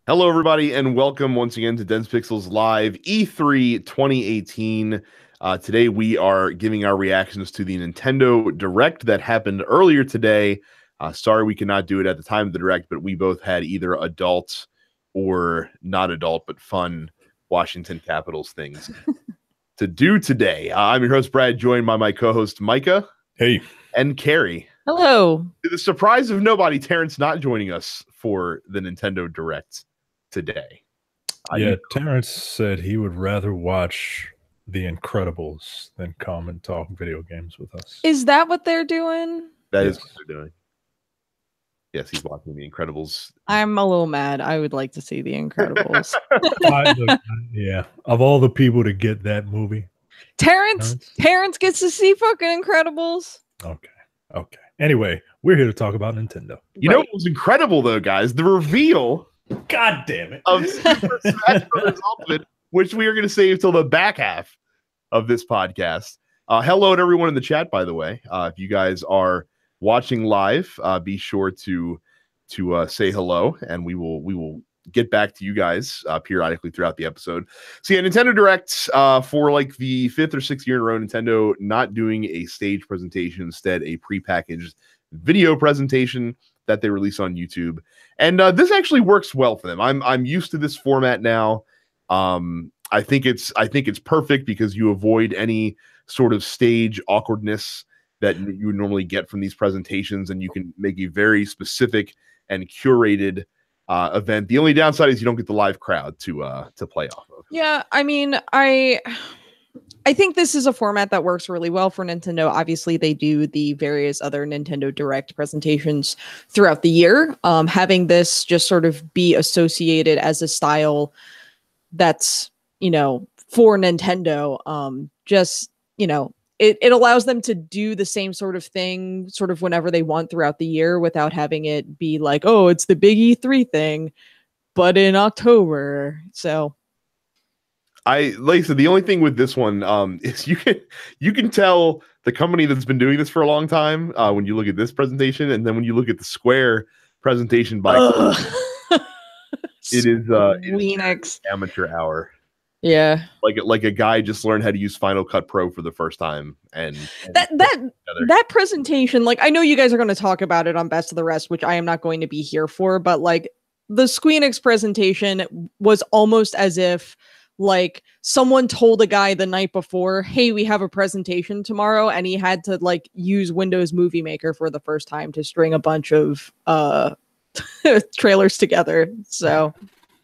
Hello, everybody, and welcome once again to Dense Pixels Live E3 2018. Today, we are giving our reactions to the Nintendo Direct that happened earlier today. Sorry we could not do it at the time of the Direct, but we both had either adult or not adult, but fun Washington Capitals things to do today. I'm your host, Brad, joined by my co-host, Micah. Hey. And Carrie. Hello. To the surprise of nobody, Terrence not joining us for the Nintendo Direct today. Terrence said he would rather watch The Incredibles than come and talk video games with us. Is that what they're doing? That is what they're doing. Yes, he's watching The Incredibles. I'm a little mad. I would like to see The Incredibles. Of all the people to get that movie, Terrence gets to see fucking Incredibles. Okay. Anyway, we're here to talk about Nintendo. You know what was incredible though, guys? The reveal. God damn it. Of Super Smash Bros. Ultimate, which we are going to save till the back half of this podcast. Hello to everyone in the chat, by the way. If you guys are watching live, be sure to say hello, and we will get back to you guys periodically throughout the episode. So yeah, Nintendo Direct for like the 5th or 6th year in a row, Nintendo not doing a stage presentation, instead a prepackaged video presentation that they release on YouTube. And this actually works well for them. I'm used to this format now. I think it's perfect because you avoid any sort of stage awkwardness that you would normally get from these presentations, and you can make a very specific and curated event. The only downside is you don't get the live crowd to play off of. Yeah, I mean, I think this is a format that works really well for Nintendo. Obviously, they do the various other Nintendo Direct presentations throughout the year. Having this just sort of be associated as a style that's, for Nintendo, it allows them to do the same sort of thing sort of whenever they want throughout the year without having it be like, oh, it's the big E3 thing, but in October. So like I said, the only thing with this one is you can tell the company that's been doing this for a long time when you look at this presentation, and then when you look at the Square presentation by it is amateur hour. Yeah, like a guy just learned how to use Final Cut Pro for the first time, and that presentation, like, I know you guys are going to talk about it on Best of the Rest, which I am not going to be here for, but like the Squeenix presentation was almost as if like someone told a guy the night before, hey, we have a presentation tomorrow, and he had to like use Windows Movie Maker for the first time to string a bunch of trailers together. So,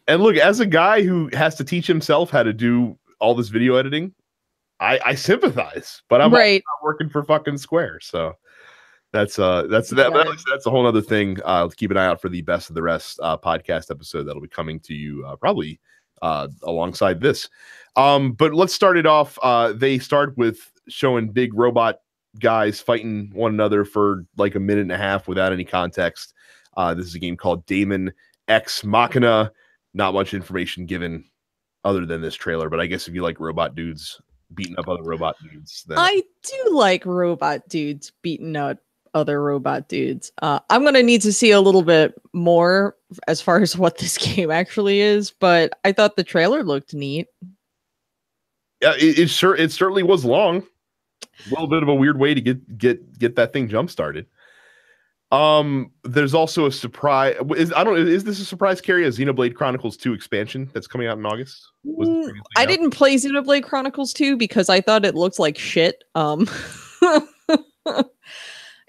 and look, as a guy who has to teach himself how to do all this video editing, I sympathize, but I'm not working for fucking Square, so that's a whole other thing. Keep an eye out for the Best of the Rest podcast episode that'll be coming to you probably alongside this. But let's start it off. They start with showing big robot guys fighting one another for like a minute and a half without any context. This is a game called Daemon X Machina. Not much information given other than this trailer, but I guess if you like robot dudes beating up other robot dudes, then I do like robot dudes beating up other robot dudes. I'm gonna need to see a little bit more as far as what this game actually is, but I thought the trailer looked neat. Yeah, it certainly was long. A little bit of a weird way to get that thing jump started. There's also a surprise. Is this a surprise, Carrie? A Xenoblade Chronicles 2 expansion that's coming out in August? I didn't play Xenoblade Chronicles 2 because I thought it looked like shit.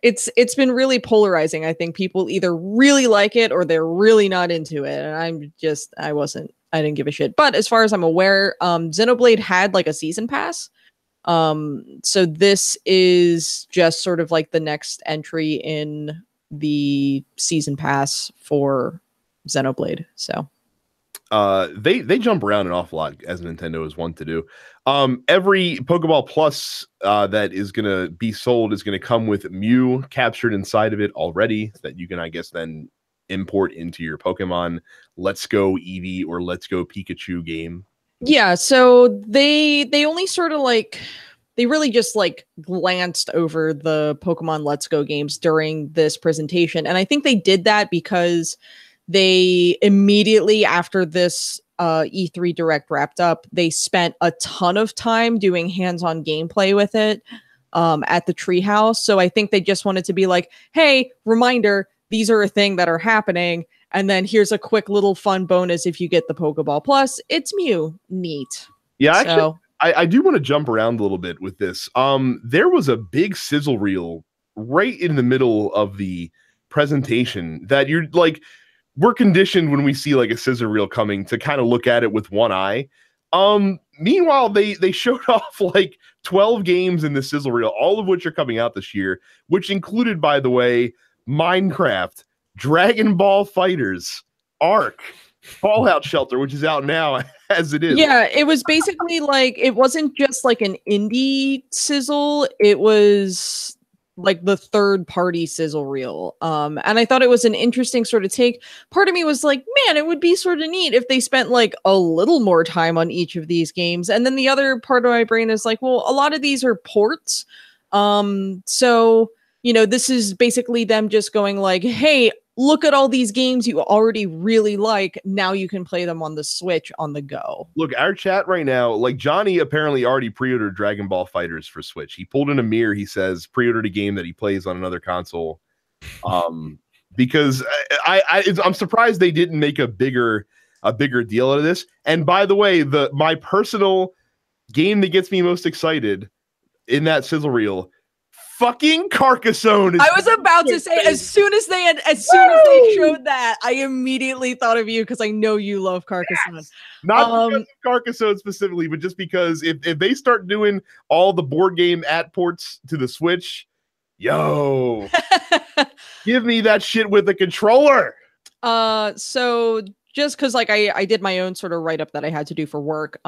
It's been really polarizing. I think people either really like it or they're really not into it. And I didn't give a shit. But as far as I'm aware, Xenoblade had like a season pass. So this is just sort of like the next entry in the season pass for Xenoblade. So they jump around an awful lot, as Nintendo is wont to do. Every Pokeball Plus that is going to be sold is going to come with Mew captured inside of it already, that you can, I guess, then import into your Pokemon Let's Go Eevee or Let's Go Pikachu game. Yeah, so they only sort of like they really just like glanced over the Pokemon Let's Go games during this presentation. And I think they did that because they immediately after this E3 Direct wrapped up, they spent a ton of time doing hands-on gameplay with it at the Treehouse. So I think they just wanted to be like, hey, reminder, these are a thing that are happening. And then here's a quick little fun bonus if you get the Pokeball Plus. It's Mew. Neat. Yeah, actually, I do want to jump around a little bit with this. There was a big sizzle reel right in the middle of the presentation that you're like, we're conditioned when we see like a scissor reel coming to kind of look at it with one eye. Meanwhile, they showed off like 12 games in the sizzle reel, all of which are coming out this year, which included, by the way, Minecraft, Dragon Ball Fighters, Ark, Fallout Shelter, which is out now as it is. Yeah, it was basically like, it wasn't just like an indie sizzle, it was like the third party sizzle reel. And I thought it was an interesting sort of take. Part of me was like, man, it would be sort of neat if they spent like a little more time on each of these games. And then the other part of my brain is like, well, a lot of these are ports. So, you know, this is basically them just going like, hey, look at all these games you already really like. Now you can play them on the Switch on the go. Look, our chat right now, like Johnny apparently already pre-ordered Dragon Ball Fighters for Switch. He pulled in a mirror. He says pre-ordered a game that he plays on another console. Because I'm surprised they didn't make a bigger deal out of this. And by the way, my personal game that gets me most excited in that sizzle reel, fucking Carcassonne. I was about to say, as soon as they showed that, I immediately thought of you because I know you love Carcassonne. Yes. Not because of Carcassonne specifically, but just because if they start doing all the board game ports to the Switch, yo, give me that shit with the controller. So just because like I did my own sort of write-up that I had to do for work,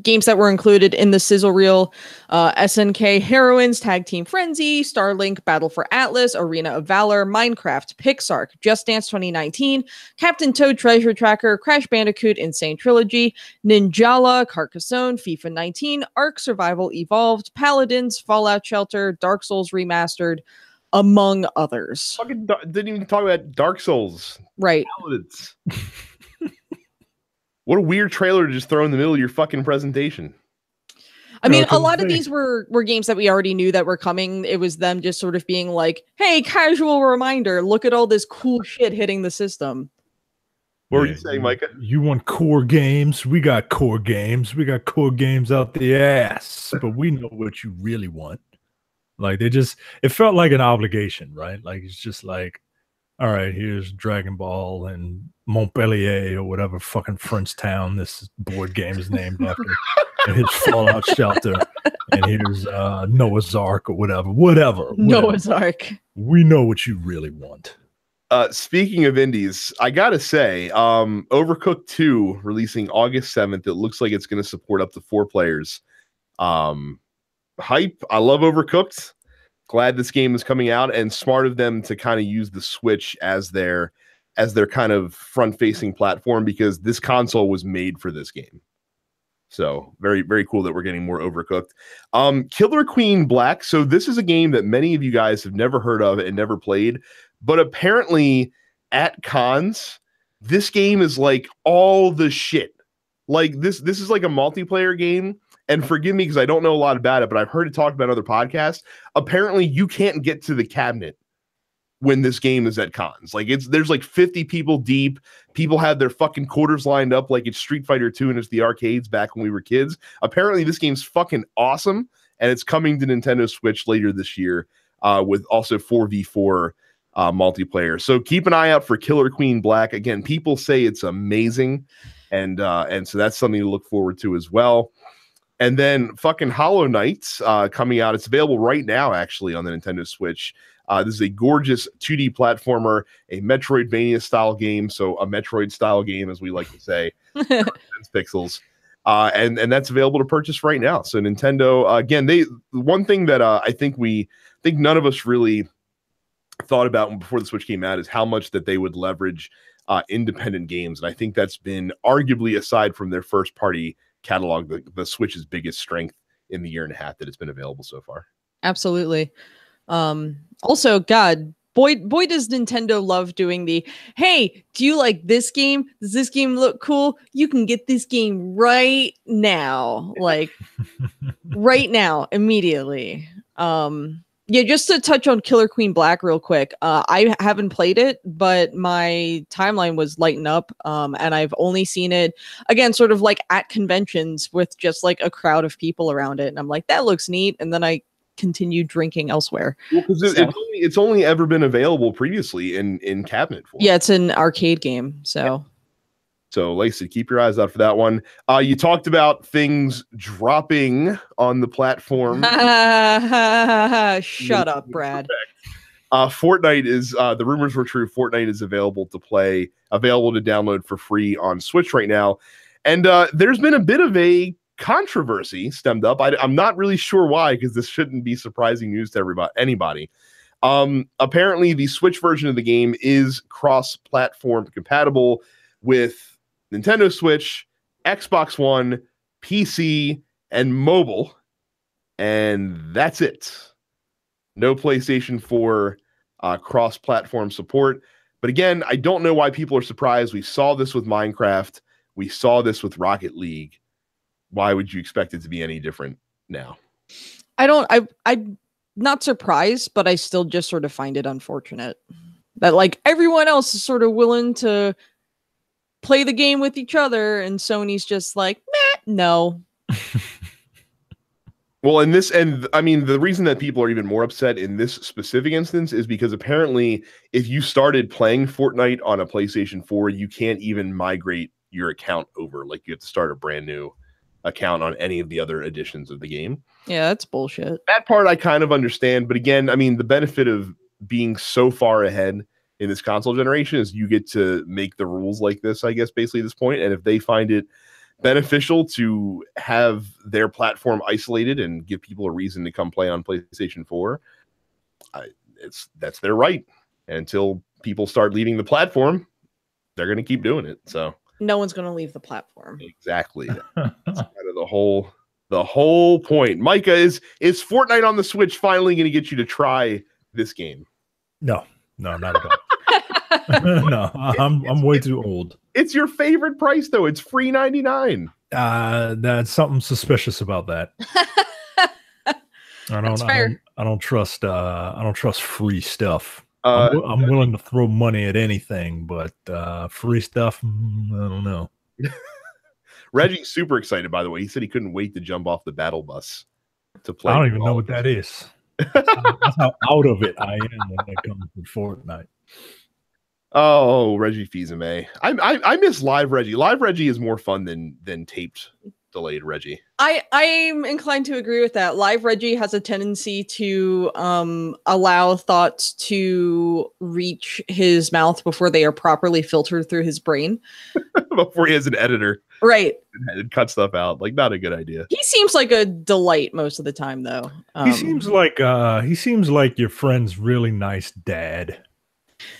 games that were included in the sizzle reel, SNK Heroines, Tag Team Frenzy, Starlink, Battle for Atlas, Arena of Valor, Minecraft, Pixark, Just Dance 2019, Captain Toad Treasure Tracker, Crash Bandicoot Insane Trilogy, Ninjala, Carcassonne, FIFA 19, Ark Survival Evolved, Paladins, Fallout Shelter, Dark Souls Remastered, among others. Fucking didn't even talk about Dark Souls. Right. Paladins. What a weird trailer to just throw in the middle of your fucking presentation. I mean, a lot of these were games that we already knew that were coming. It was them just sort of being like, hey, casual reminder, look at all this cool shit hitting the system. What were you saying, Micah? You want core games? We got core games. We got core games out the ass. But we know what you really want. Like, it felt like an obligation, right? Like, it's just like, all right, here's Dragon Ball and Montpellier or whatever fucking French town this board game is named after. And here's Fallout Shelter. And here's Noah's Ark or whatever. Noah's Ark. We know what you really want. Speaking of indies, I gotta say, Overcooked 2 releasing August 7th. It looks like it's going to support up to 4 players. Hype. I love Overcooked. Glad this game is coming out, and smart of them to kind of use the Switch as their kind of front-facing platform, because this console was made for this game. So very, very cool that we're getting more Overcooked. Killer Queen Black. So this is a game that many of you guys have never heard of and never played, but apparently at cons, this game is like all the shit. Like this is like a multiplayer game. And forgive me because I don't know a lot about it, but I've heard it talked about on other podcasts. Apparently, you can't get to the cabinet when this game is at cons. Like there's like 50 people deep. People have their fucking quarters lined up like it's Street Fighter 2 and it's the arcades back when we were kids. Apparently, this game's fucking awesome, and it's coming to Nintendo Switch later this year with also 4v4 multiplayer. So keep an eye out for Killer Queen Black. Again, people say it's amazing, and so that's something to look forward to as well. And then fucking Hollow Knight coming out. It's available right now, actually, on the Nintendo Switch. This is a gorgeous 2D platformer, a Metroidvania-style game. So a Metroid-style game, as we like to say. Pixels. And that's available to purchase right now. So Nintendo, again, one thing that I think none of us really thought about before the Switch came out is how much that they would leverage independent games. And I think that's been arguably, aside from their first-party catalog, the Switch's biggest strength in the year and a half that it's been available so far. Absolutely. Also, God, boy does Nintendo love doing the, hey, do you like this game? Does this game look cool? You can get this game right now. Like right now, immediately. Yeah, just to touch on Killer Queen Black real quick. I haven't played it, but my timeline was lighting up. And I've only seen it again, sort of like at conventions with just like a crowd of people around it. And I'm like, that looks neat. And then I continued drinking elsewhere. Well, because it's only ever been available previously in cabinet form. Yeah, it's an arcade game. So like I said, keep your eyes out for that one. You talked about things dropping on the platform. Shut up, Brad. Fortnite is the rumors were true. Fortnite is available to download for free on Switch right now. And there's been a bit of a controversy stemmed up. I'm not really sure why, because this shouldn't be surprising news to anybody. Apparently, the Switch version of the game is cross-platform compatible with Nintendo Switch, Xbox One, PC, and mobile. And that's it. No PlayStation 4 cross-platform support. But again, I don't know why people are surprised. We saw this with Minecraft. We saw this with Rocket League. Why would you expect it to be any different now? I'm not surprised, but I still just sort of find it unfortunate that like everyone else is sort of willing to play the game with each other, and Sony's just like, no. Well, the reason that people are even more upset in this specific instance is because apparently if you started playing Fortnite on a PlayStation 4, you can't even migrate your account over. Like, you have to start a brand new account on any of the other editions of the game. Yeah, that's bullshit. That part I kind of understand, but again, I mean, the benefit of being so far ahead in this console generation is you get to make the rules like this, I guess, basically at this point. And if they find it beneficial to have their platform isolated and give people a reason to come play on PlayStation 4, that's their right. And until people start leaving the platform, they're going to keep doing it. So no one's going to leave the platform. Exactly. That's kind of the whole point. Micah, is Fortnite on the Switch finally going to get you to try this game? No, not at all. No, I'm way too old. It's your favorite price though. It's free $99. That's something suspicious about that. I don't trust free stuff. I'm willing to throw money at anything, but free stuff, I don't know. Reggie's super excited, by the way. He said he couldn't wait to jump off the battle bus to play. I don't even know what that is. That's how out of it I am when it comes to Fortnite. Oh, Reggie Fils-Aimé. I miss live Reggie. Live Reggie is more fun than taped delayed Reggie. I'm inclined to agree with that. Live Reggie has a tendency to allow thoughts to reach his mouth before they are properly filtered through his brain. Before he has an editor. Right. And cut stuff out. Like, not a good idea. He seems like a delight most of the time, though. He seems like your friend's really nice dad,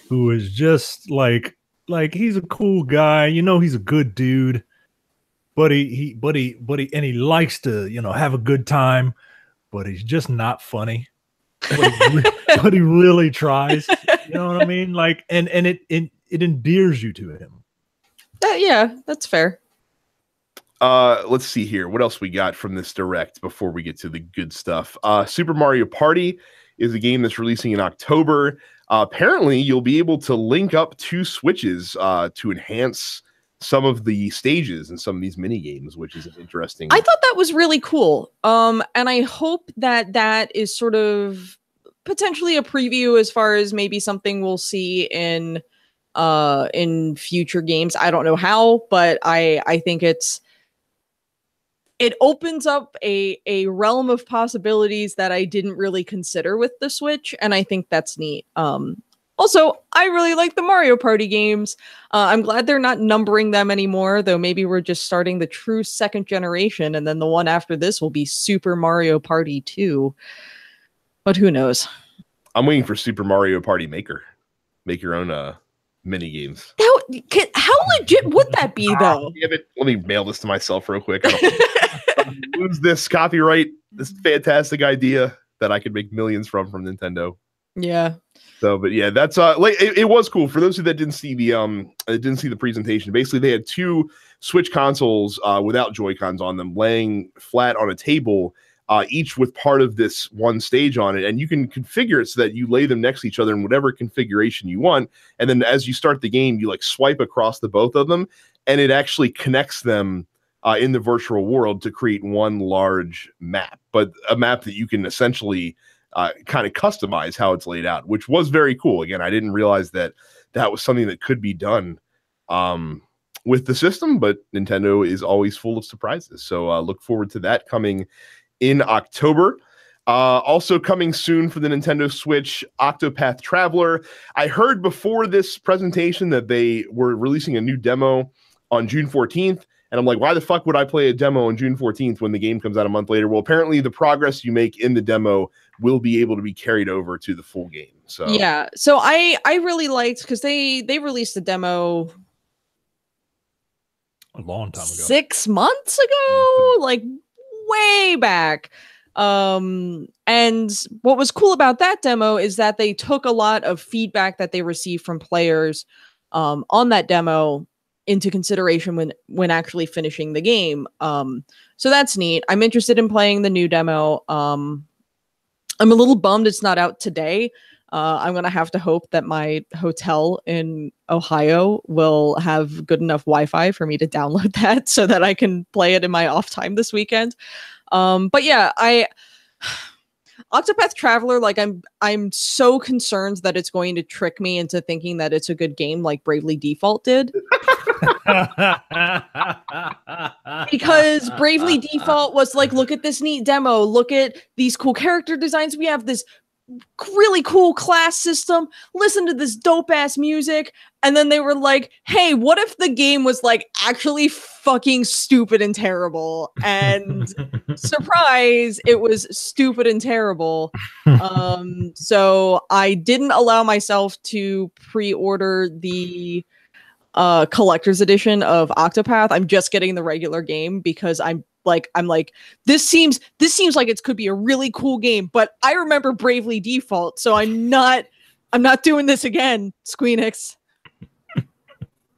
who is just like he's a cool guy. You know, he's a good dude, but he likes to, have a good time, but he's just not funny. But he really tries. You know what I mean? Like, and it endears you to him. Yeah, that's fair. Let's see here. What else we got from this direct before we get to the good stuff? Super Mario Party is a game that's releasing in October. Apparently, you'll be able to link up two Switches to enhance some of the stages and some of these mini games, which is interesting. I thought that was really cool. And I hope that is sort of potentially a preview as far as maybe something we'll see in future games. I don't know how, but I think it opens up a realm of possibilities that I didn't really consider with the Switch, and I think that's neat. Also, I really like the Mario Party games. I'm glad they're not numbering them anymore, though maybe we're just starting the true second generation, and then the one after this will be Super Mario Party 2. But who knows? I'm waiting for Super Mario Party Maker. Make your own mini games. How legit would that be, though? Damn it. Let me mail this to myself real quick. I don't lose this copyright, this fantastic idea that I could make millions from Nintendo. Yeah. So, but yeah, that's like it was cool for those that didn't see the presentation. Basically, they had two Switch consoles without Joy-Cons on them, laying flat on a table, each with part of this one stage on it, and you can configure it so that you lay them next to each other in whatever configuration you want. And then as you start the game, you like swipe across the both of them, and it actually connects them in the virtual world to create one large map, but a map that you can essentially kind of customize how it's laid out, which was very cool. Again, I didn't realize that was something that could be done with the system, but Nintendo is always full of surprises. So look forward to that coming in October. Also coming soon for the Nintendo Switch, Octopath Traveler. I heard before this presentation that they were releasing a new demo on June 14th. And I'm like, why the fuck would I play a demo on June 14th when the game comes out a month later? Well, apparently the progress you make in the demo will be able to be carried over to the full game. So yeah. So I really liked, because they released the demo a long time ago, 6 months ago, like way back. And what was cool about that demo is that they took a lot of feedback that they received from players on that demo into consideration when actually finishing the game. So that's neat. I'm interested in playing the new demo. I'm a little bummed it's not out today. I'm going to have to hope that my hotel in Ohio will have good enough Wi-Fi for me to download that so that I can play it in my off time this weekend. But yeah, Octopath Traveler, like I'm so concerned that it's going to trick me into thinking that it's a good game like Bravely Default did. Because Bravely Default was like, look at this neat demo, look at these cool character designs, we have this really cool class system, listen to this dope ass music. And then they were like, hey, what if the game was like actually fucking stupid and terrible? And surprise, it was stupid and terrible. So I didn't allow myself to pre-order the collector's edition of Octopath. I'm just getting the regular game because I'm like this seems like it could be a really cool game, but I remember Bravely Default, so I'm not doing this again, Squeenix.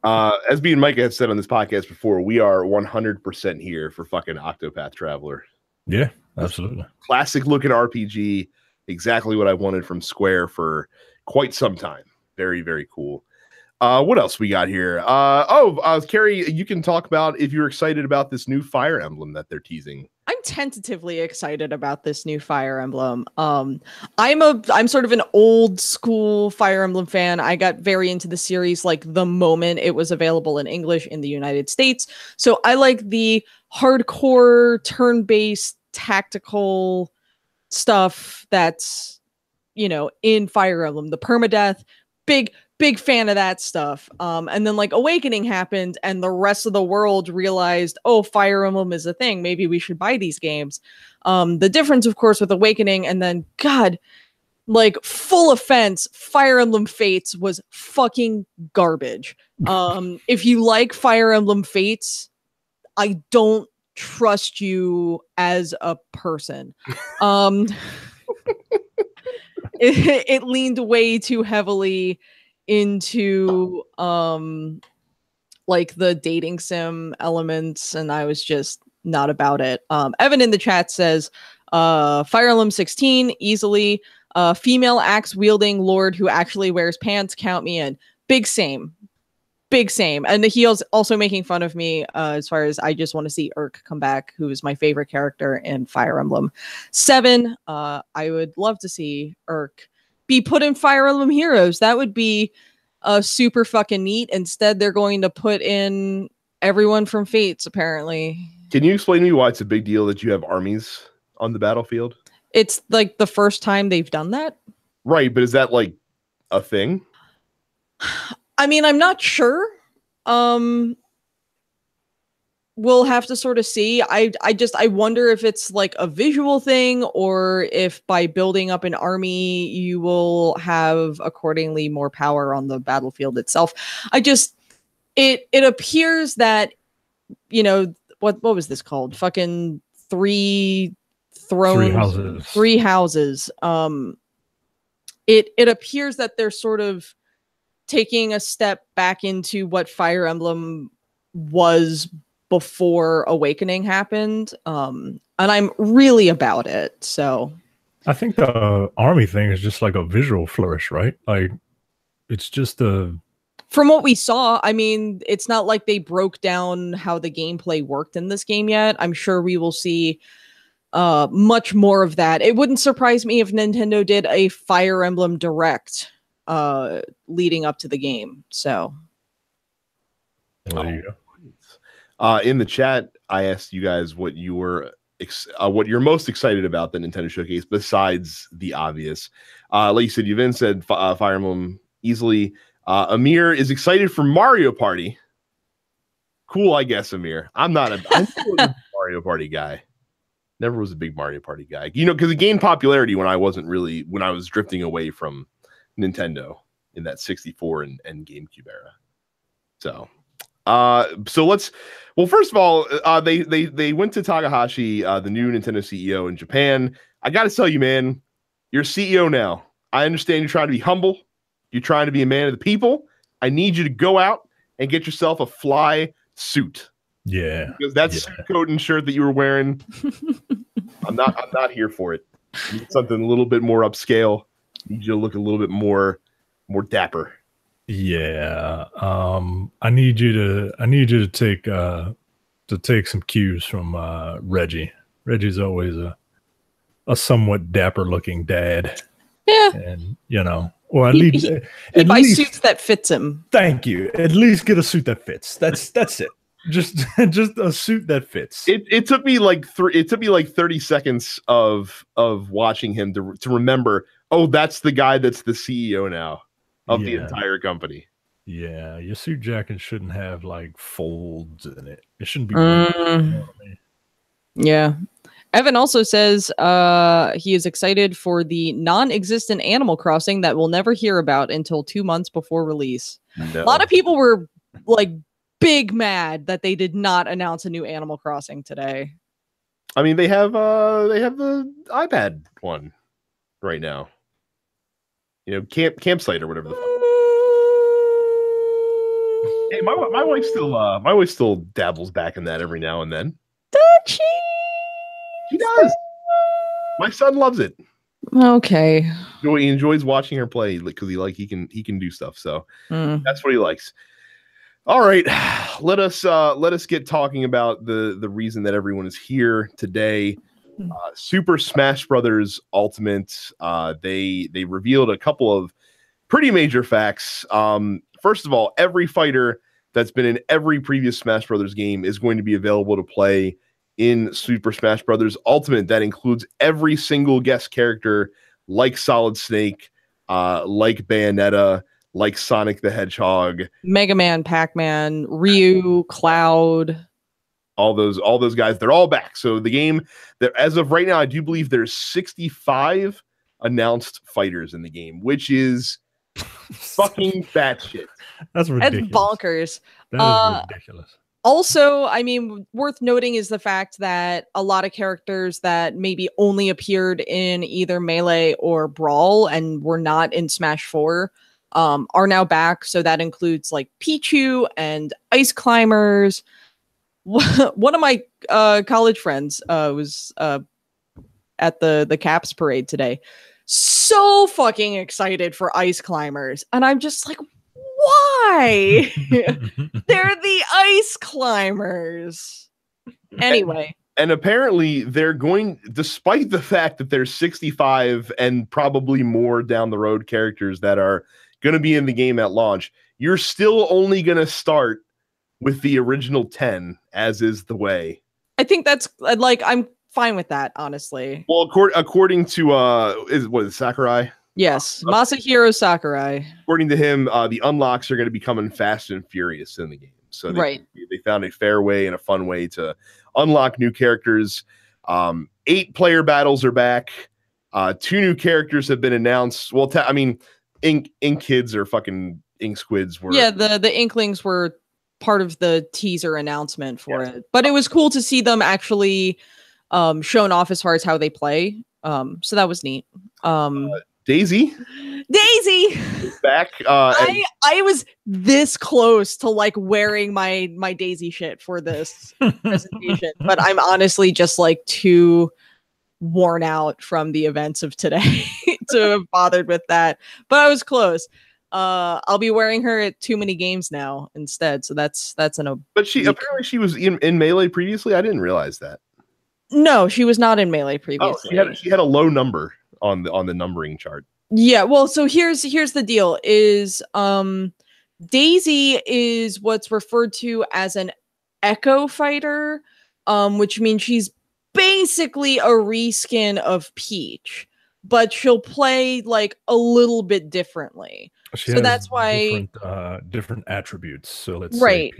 As me and Micah have said on this podcast before, we are 100% here for fucking Octopath Traveler. Yeah, absolutely. Classic looking RPG, exactly what I wanted from Square for quite some time. Very, very cool. What else we got here? Carrie, you can talk about if you're excited about this new Fire Emblem that they're teasing. I'm tentatively excited about this new Fire Emblem. I'm sort of an old school Fire Emblem fan. I got very into the series like the moment it was available in English in the United States. So I like the hardcore turn-based tactical stuff that's, in Fire Emblem. The permadeath, big fan of that stuff. And then like Awakening happened and the rest of the world realized, oh, Fire Emblem is a thing. Maybe we should buy these games. The difference, of course, with Awakening and then, God, like full offense, Fire Emblem Fates was fucking garbage. If you like Fire Emblem Fates, I don't trust you as a person. It leaned way too heavily into like the dating sim elements, and I was just not about it. Evan in the chat says Fire Emblem 16 easily, female axe wielding lord who actually wears pants, count me in. Big same. And he was also making fun of me as far as I just want to see Urk come back, who is my favorite character in Fire Emblem 7. I would love to see Urk be put in Fire Emblem Heroes. That would be super fucking neat. Instead, they're going to put in everyone from Fates, apparently. Can you explain to me why it's a big deal that you have armies on the battlefield? It's like the first time they've done that. Right, but is that like a thing? I mean, I'm not sure. We'll have to sort of see. I wonder if it's like a visual thing or if by building up an army, you will have accordingly more power on the battlefield itself. It appears that, what was this called? Fucking three thrones, three houses. it appears that they're sort of taking a step back into what Fire Emblem was before Awakening happened. And I'm really about it. So I think the army thing is just like a visual flourish, right? Like it's just a from what we saw, I mean, it's not like they broke down how the gameplay worked in this game yet. I'm sure we will see much more of that. It wouldn't surprise me if Nintendo did a Fire Emblem Direct leading up to the game. So there you go. In the chat, I asked you guys what you were what you're most excited about the Nintendo Showcase besides the obvious. Like you said, Yuvin said Fire Emblem easily. Amir is excited for Mario Party. Cool, I guess, Amir. I'm not a Mario Party guy. Never was a big Mario Party guy. You know, because it gained popularity when I was drifting away from Nintendo in that 64 and GameCube era. So first of all, they went to Takahashi, the new Nintendo CEO in Japan. I got to tell you, man, you're CEO now. I understand you're trying to be humble. You're trying to be a man of the people. I need you to go out and get yourself a fly suit. Yeah, because that suit coat and shirt that you were wearing, I'm not here for it. I need something a little bit more upscale. I need you to look a little bit more dapper. Yeah, I need you to take some cues from Reggie. Reggie's always a somewhat dapper looking dad. Yeah, and you know, or at least he buys suits that fits him. Thank you. At least get a suit that fits. That's it. Just a suit that fits. It took me like 30 seconds of watching him to remember. Oh, that's the guy that's the CEO now of the entire company. Yeah, your suit jacket shouldn't have like folds in it. It shouldn't be. You know what I mean? Yeah. Evan also says he is excited for the non-existent Animal Crossing that we'll never hear about until 2 months before release. No. A lot of people were like big mad that they did not announce a new Animal Crossing today. I mean, they have the iPad one right now. You know, campsite or whatever the fuck. Hey, my wife still dabbles back in that every now and then. Does she? She does. My son loves it. Okay. He enjoys watching her play because he can do stuff. So that's what he likes. All right, let us get talking about the reason that everyone is here today. Super Smash Brothers Ultimate. They revealed a couple of pretty major facts. First of all, every fighter that's been in every previous Smash Brothers game is going to be available to play in Super Smash Brothers Ultimate. That includes every single guest character, like Solid Snake, like Bayonetta, like Sonic the Hedgehog, Mega Man, Pac-Man, Ryu, Cloud. All those guys, they're all back. So the game, there as of right now, I do believe there's 65 announced fighters in the game, which is fucking batshit. That's ridiculous. That's bonkers. That is ridiculous. Also, I mean, worth noting is the fact that a lot of characters that maybe only appeared in either Melee or Brawl and were not in Smash 4 are now back. So that includes like Pichu and Ice Climbers. One of my college friends was at the Caps parade today. So fucking excited for Ice Climbers. And I'm just like, why? They're the Ice Climbers. Anyway. And apparently they're going, despite the fact that there's 65 and probably more down the road characters that are going to be in the game at launch, you're still only going to start with the original 10, as is the way. I think that's like, I'm fine with that, honestly. Well, according to is Sakurai? Yes, Masahiro Sakurai. According to him, the unlocks are going to be coming fast and furious in the game. So they found a fair way and a fun way to unlock new characters. 8 player battles are back. 2 new characters have been announced. Well, I mean, Ink Kids or fucking Ink Squids were. Yeah, the Inklings were part of the teaser announcement for it. But it was cool to see them actually shown off as far as how they play. So that was neat. Daisy back. I was this close to like wearing my Daisy shit for this presentation, but I'm honestly just like too worn out from the events of today to have bothered with that. But I was close. I'll be wearing her at Too Many Games now instead. So that's an. But apparently she was in Melee previously. I didn't realize that. No, she was not in Melee previously. Oh, she had a low number on the numbering chart. Yeah, well, so here's the deal is Daisy is what's referred to as an Echo Fighter, which means she's basically a reskin of Peach, but she'll play like a little bit differently. So that's why different attributes. So let's say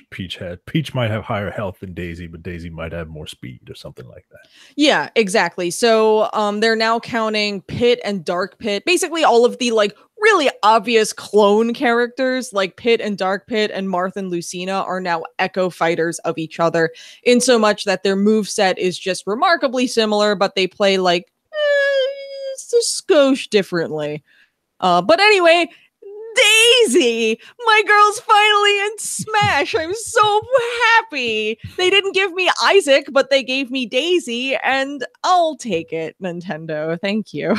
Peach might have higher health than Daisy, but Daisy might have more speed or something like that. Yeah, exactly. So they're now counting Pit and Dark Pit, basically all of the like really obvious clone characters like Pit and Dark Pit and Marth and Lucina are now Echo Fighters of each other, in so much that their moveset is just remarkably similar, but they play like a skosh differently. But anyway, Daisy, my girl's finally in Smash. I'm so happy. They didn't give me Isaac, but they gave me Daisy, and I'll take it, Nintendo. Thank you.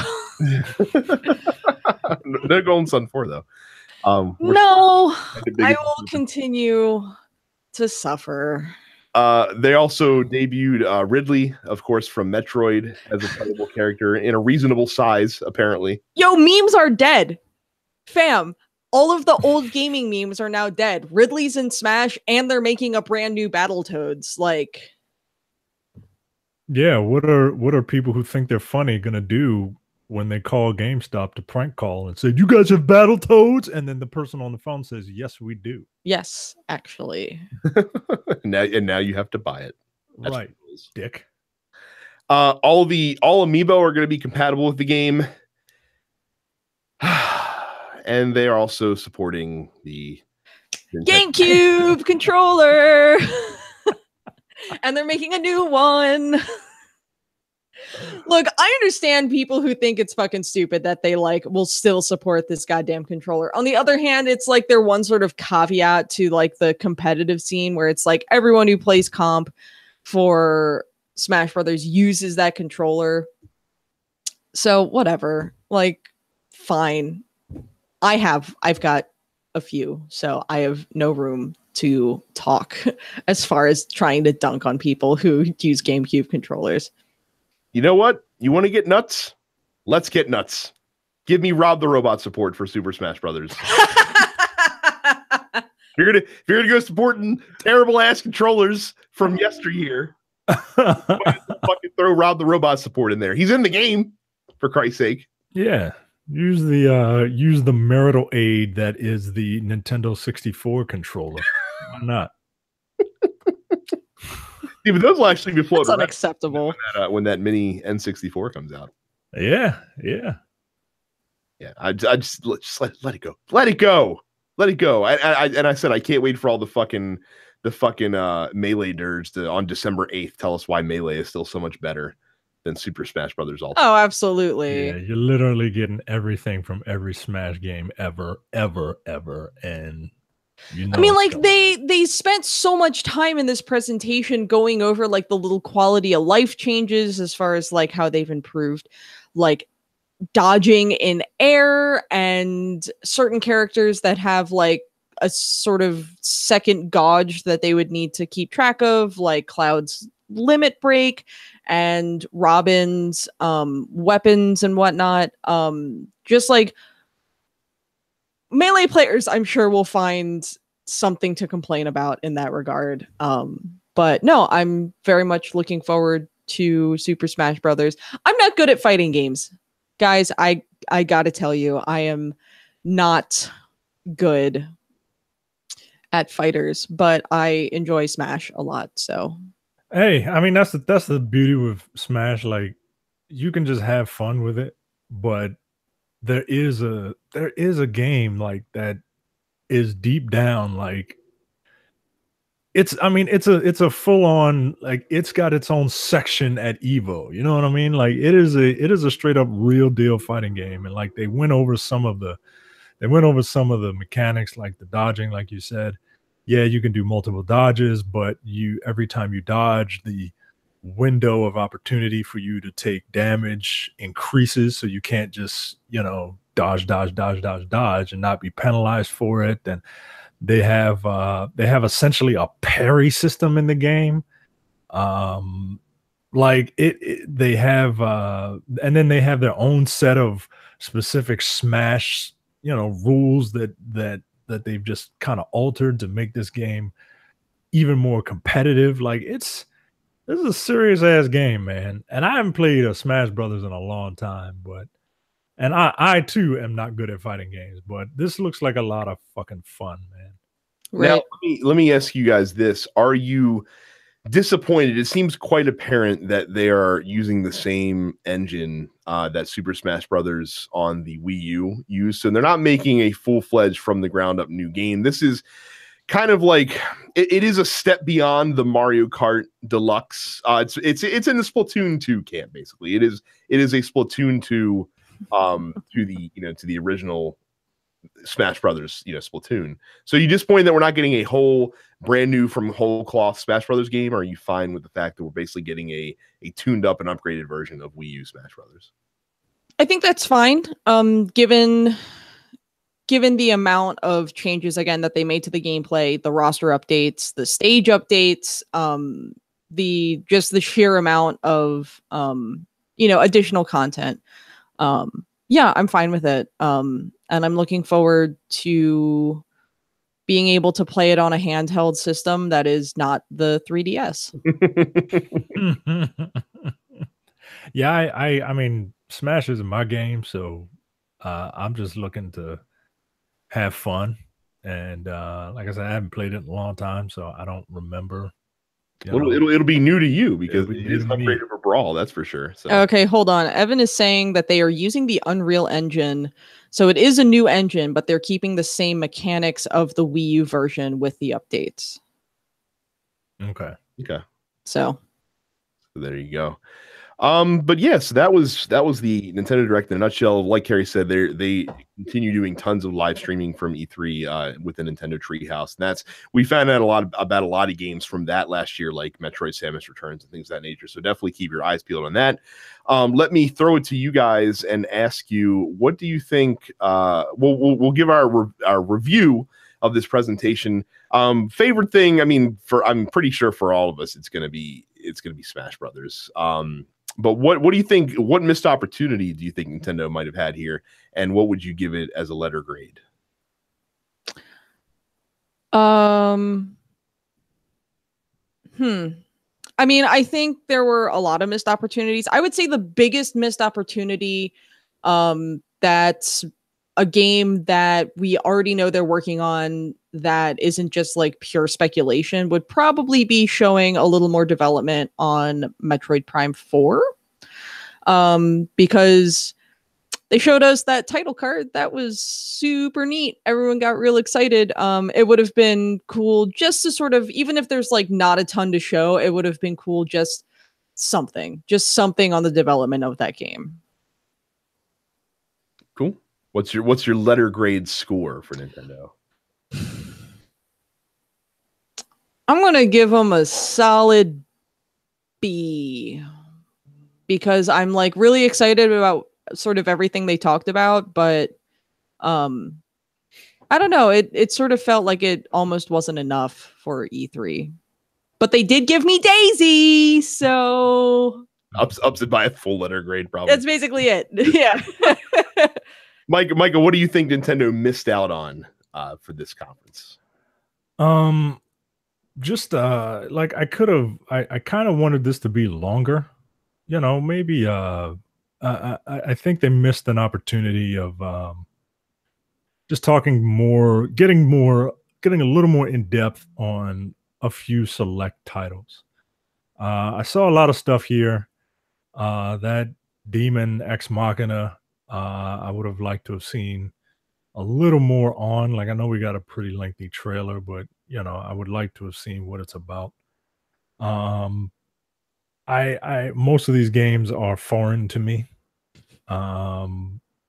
No Golden Sun 4, though. No, I will continue to suffer. They also debuted Ridley, of course, from Metroid as a playable character in a reasonable size, apparently. Yo, memes are dead. Fam, all of the old gaming memes are now dead. Ridley's in Smash, and they're making a brand new Battletoads. Like, yeah, what are people who think they're funny gonna do when they call GameStop to prank call and say, "You guys have Battletoads?" And then the person on the phone says, "Yes, we do." Yes, actually. now you have to buy it. That's right, dick. All amiibo are going to be compatible with the game. And they are also supporting the GameCube controller. And they're making a new one. Look, I understand people who think it's fucking stupid that they like will still support this goddamn controller. On the other hand, it's like their one sort of caveat to like the competitive scene where it's like everyone who plays comp for Smash Brothers uses that controller. So whatever, like, fine. I've got a few, so I have no room to talk as far as trying to dunk on people who use GameCube controllers. You know what? You want to get nuts? Let's get nuts. Give me Rob the Robot support for Super Smash Brothers. If you're gonna go supporting terrible ass controllers from yesteryear, fucking throw Rob the Robot support in there. He's in the game, for Christ's sake. Yeah. Use the marital aid that is the Nintendo 64 controller. Why not? Yeah, but those will actually be floating. That's unacceptable. When that mini N64 comes out. Yeah. I just let it go. Let it go. I said I can't wait for all the fucking Melee nerds to on December 8th tell us why Melee is still so much better than Super Smash Brothers Ultimate. Oh, absolutely. Yeah, you're literally getting everything from every Smash game ever, and you know. I mean, like they spent so much time in this presentation going over like the little quality of life changes as far as like how they've improved, like dodging in air and certain characters that have like a sort of second gauge that they would need to keep track of, like Cloud's limit break and Robin's weapons and whatnot. Just like Melee players, I'm sure will find something to complain about in that regard. But no, I'm very much looking forward to Super Smash Brothers. I'm not good at fighting games. Guys, I gotta tell you, I am not good at fighters, but I enjoy Smash a lot, so. Hey, I mean, that's the beauty with Smash. Like, you can just have fun with it, but there is a game like that is deep down like I mean, it's a full on, like, it's got its own section at Evo. You know what I mean? Like, it is a straight up real deal fighting game, and like they went over some of the mechanics, like the dodging, like you said. Yeah, you can do multiple dodges, but every time you dodge, the window of opportunity for you to take damage increases, so you can't just dodge and not be penalized for it. And they have essentially a parry system in the game. Like they have and then they have their own set of specific Smash rules that they've just kind of altered to make this game even more competitive. Like, this is a serious ass game, man. And I haven't played a Smash Brothers in a long time, and I too am not good at fighting games, but this looks like a lot of fucking fun, man. Right. Now, let me ask you guys this. Are you disappointed? It seems quite apparent that they are using the same engine that Super Smash Brothers on the Wii U used. So they're not making a full-fledged from the ground up new game. This is kind of like it is a step beyond the Mario Kart Deluxe. It's in the Splatoon 2 camp, basically. It is a Splatoon 2 to the original Smash Brothers, Splatoon. So you disappointed that we're not getting a whole brand new from whole cloth Smash Brothers game, or are you fine with the fact that we're basically getting a tuned up and upgraded version of Wii U Smash Brothers? I think that's fine. Given the amount of changes again that they made to the gameplay, the roster updates, the stage updates, the sheer amount of additional content. Yeah, I'm fine with it. And I'm looking forward to being able to play it on a handheld system that is not the 3DS. Yeah, I mean, Smash isn't my game, so I'm just looking to have fun. And like I said, I haven't played it in a long time, so I don't remember. It'll be new to you because it is upgraded for Brawl, that's for sure. So. Okay, hold on. Evan is saying that they are using the Unreal Engine. So it is a new engine, but they're keeping the same mechanics of the Wii U version with the updates. Okay. So there you go. But yes, that was the Nintendo Direct in a nutshell. Like Carrie said, they continue doing tons of live streaming from E3 with the Nintendo Treehouse. And we found out about a lot of games from that last year, like Metroid Samus Returns and things of that nature. So definitely keep your eyes peeled on that. Let me throw it to you guys and ask you, what do you think? We'll give our review of this presentation. Favorite thing? I mean, I'm pretty sure for all of us, it's gonna be Smash Brothers. But what do you think? What missed opportunity do you think Nintendo might have had here, and what would you give it as a letter grade? I mean, I think there were a lot of missed opportunities. I would say the biggest missed opportunity, that's a game that we already know they're working on that isn't just like pure speculation, would probably be showing a little more development on Metroid Prime 4. Because they showed us that title card that was super neat. Everyone got real excited. It would have been cool just to sort of, even if there's like not a ton to show, it would have been cool just something on the development of that game. Cool. What's your letter grade score for Nintendo? I'm going to give them a solid B, because I'm like really excited about sort of everything they talked about, but I don't know, it sort of felt like it almost wasn't enough for E3. But they did give me Daisy, so ups it by a full letter grade, probably. That's basically it. Yeah. Micah, what do you think Nintendo missed out on for this conference? Just like I kind of wanted this to be longer. Maybe I think they missed an opportunity of just talking more, getting a little more in depth on a few select titles. I saw a lot of stuff here. That Demon Ex Machina, I would have liked to have seen a little more on. Like, I know we got a pretty lengthy trailer, but I would like to have seen what it's about. I most of these games are foreign to me.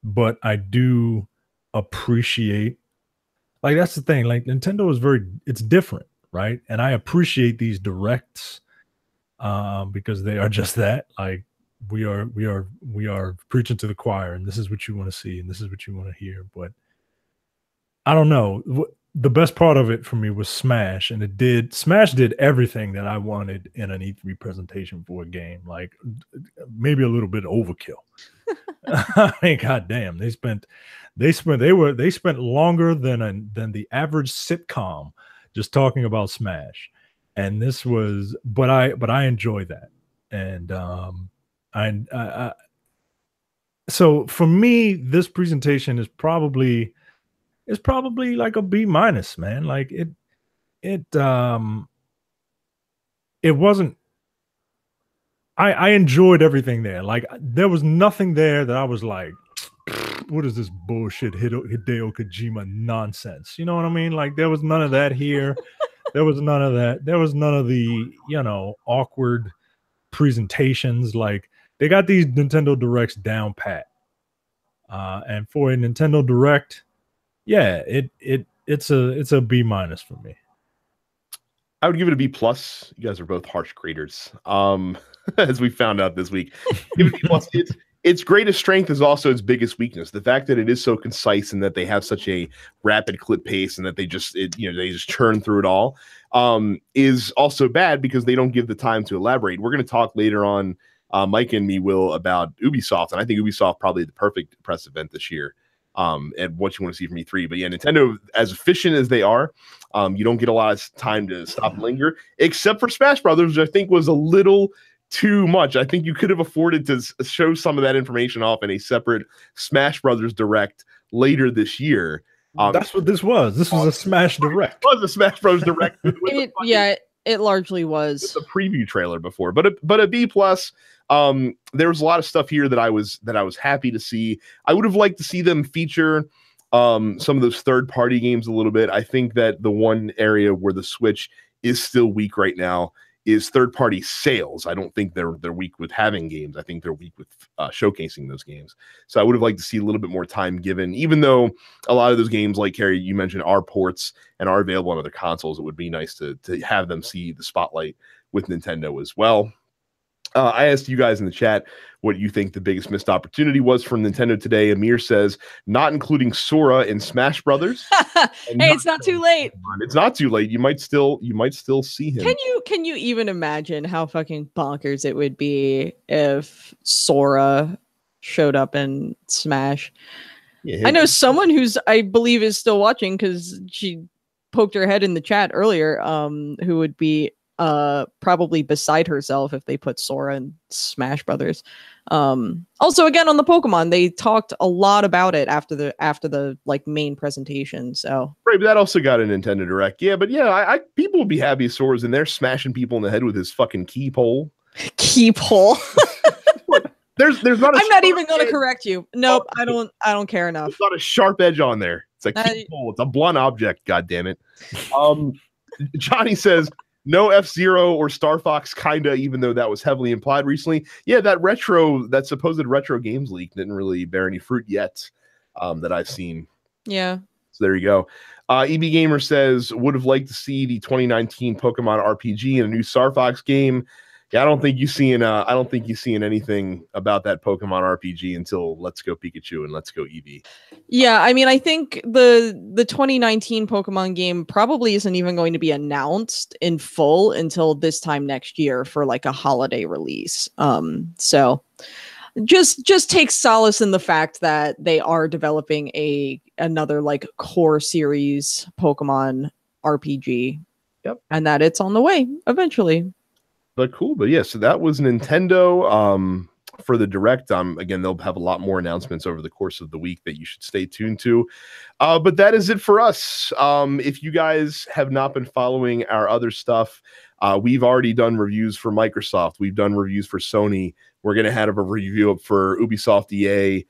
But I do appreciate, like, that's the thing. Like, Nintendo is it's different, right? And I appreciate these directs because they are just that. Like, we are preaching to the choir, and this is what you want to see, and this is what you want to hear. But I don't know. The best part of it for me was Smash, and Smash did everything that I wanted in an E3 presentation for a game. Like, maybe a little bit overkill. I mean, goddamn, they spent longer than the average sitcom just talking about Smash, and this was. But I enjoy that, and so for me, this presentation is probably like a B-, man. Like, it wasn't. I enjoyed everything there. Like, there was nothing there that I was like, what is this bullshit Hideo Kojima nonsense? You know what I mean? Like, there was none of that here. There was none of that. There was none of the, awkward presentations. Like, they got these Nintendo Directs down pat. And for a Nintendo Direct, yeah, it's a B- for me. I would give it a B+. You guys are both harsh graders. As we found out this week. Give it a B+. Its greatest strength is also its biggest weakness. The fact that it is so concise and that they have such a rapid clip pace and that they just churn through it all is also bad because they don't give the time to elaborate. We're going to talk later on, Mike and me will, about Ubisoft, and I think Ubisoft probably the perfect press event this year. And what you want to see from E3. But yeah, Nintendo, as efficient as they are, you don't get a lot of time to stop and linger, except for Smash Brothers, which I think was a little too much. I think you could have afforded to show some of that information off in a separate Smash Brothers Direct later this year. That's what this was. This was a Smash Direct. It was a Smash Bros. Direct. It largely was the preview trailer before, but a B+. There was a lot of stuff here that I was happy to see. I would have liked to see them feature some of those third-party games a little bit. I think that the one area where the Switch is still weak right now is third-party sales. I don't think they're weak with having games. I think they're weak with showcasing those games. So I would have liked to see a little bit more time given, even though a lot of those games, like Carrie, you mentioned, are ports and are available on other consoles. It would be nice to have them see the spotlight with Nintendo as well. I asked you guys in the chat what you think the biggest missed opportunity was from Nintendo today. Amir says not including Sora in Smash Brothers. Hey, it's not too late. It's not too late. You might still see him. Can you even imagine how fucking bonkers it would be if Sora showed up in Smash? Yeah, I know someone who's, I believe, is still watching because she poked her head in the chat earlier, who would be probably beside herself if they put Sora in Smash Brothers. Also, again, on the Pokemon, they talked a lot about it after the like main presentation. So right, but that also got a Nintendo Direct. Yeah, but yeah, I people would be happy if Sora's in there smashing people in the head with his fucking key pole. Key pole. There's not. I'm not even going to correct you. Nope, I don't care enough. There's not a sharp edge on there. It's a key pole. It's a blunt object. God damn it. Johnny says, no F-Zero or Star Fox, kinda, even though that was heavily implied recently. Yeah, that supposed retro games leak didn't really bear any fruit yet that I've seen. Yeah. So there you go. EB Gamer says, would have liked to see the 2019 Pokemon RPG and a new Star Fox game. Yeah, I don't think you seeing anything about that Pokemon RPG until Let's Go Pikachu and Let's Go Eevee. Yeah, I mean, I think the 2019 Pokemon game probably isn't even going to be announced in full until this time next year for like a holiday release. So just take solace in the fact that they are developing another like core series Pokemon RPG. Yep. And that it's on the way eventually. But cool. But yeah, so that was Nintendo for the Direct. Again, they'll have a lot more announcements over the course of the week that you should stay tuned to. But that is it for us. If you guys have not been following our other stuff, we've already done reviews for Microsoft. We've done reviews for Sony. We're going to have a review up for Ubisoft EA.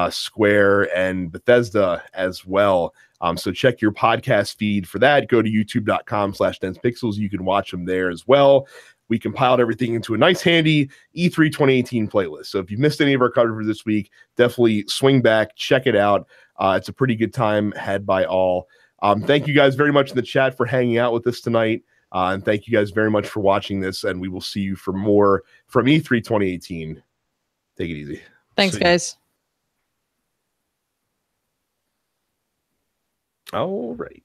Square, and Bethesda as well. So check your podcast feed for that. Go to youtube.com/densepixels. You can watch them there as well. We compiled everything into a nice, handy E3 2018 playlist. So if you missed any of our coverage this week, definitely swing back, check it out. It's a pretty good time had by all. Thank you guys very much in the chat for hanging out with us tonight. And thank you guys very much for watching this. And we will see you for more from E3 2018. Take it easy. Thanks, guys. All right.